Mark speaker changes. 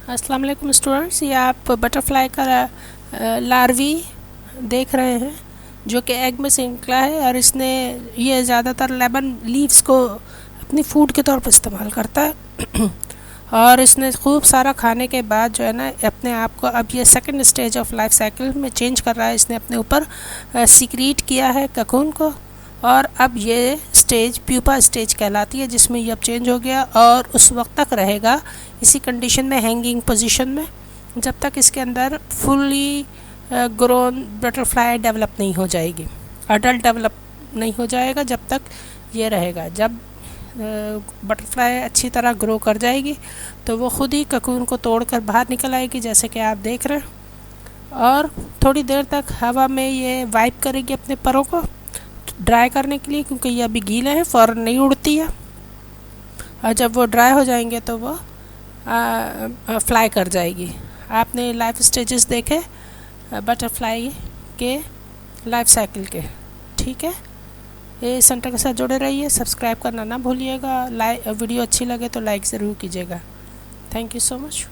Speaker 1: अस्सलाम वालेकुम स्टूडेंट्स, ये आप बटरफ्लाई का लार्वी देख रहे हैं जो कि एग में से निकला है और इसने ये ज़्यादातर लेमन लीव्स को अपनी फूड के तौर पर इस्तेमाल करता है और इसने खूब सारा खाने के बाद जो है ना अपने आप को अब ये second stage of life cycle में चेंज कर रहा है। इसने अपने ऊपर सीक्रेट किया है ककून को और अब ये स्टेज प्यूपा स्टेज कहलाती है, जिसमें ये अब चेंज हो गया और उस वक्त तक रहेगा इसी कंडीशन में, हैंगिंग पोजीशन में, जब तक इसके अंदर फुली ग्रोन बटरफ्लाई डेवलप नहीं हो जाएगी, अडल्ट डेवलप नहीं हो जाएगा जब तक ये रहेगा। जब बटरफ्लाई अच्छी तरह ग्रो कर जाएगी तो वो ख़ुद ही ककून को तोड़कर बाहर निकल आएगी, जैसे कि आप देख रहे हैं। और थोड़ी देर तक हवा में ये वाइप करेगी अपने परों को ड्राई करने के लिए, क्योंकि ये अभी गीले हैं, फ़ौरन नहीं उड़ती है। और जब वो ड्राई हो जाएंगे तो वो फ्लाई कर जाएगी। आपने लाइफ स्टेजेस देखे बटरफ्लाई के लाइफ साइकिल के, ठीक है। ये सेंटर के साथ जुड़े रहिए, सब्सक्राइब करना ना भूलिएगा। वीडियो अच्छी लगे तो लाइक ज़रूर कीजिएगा। Thank you so much.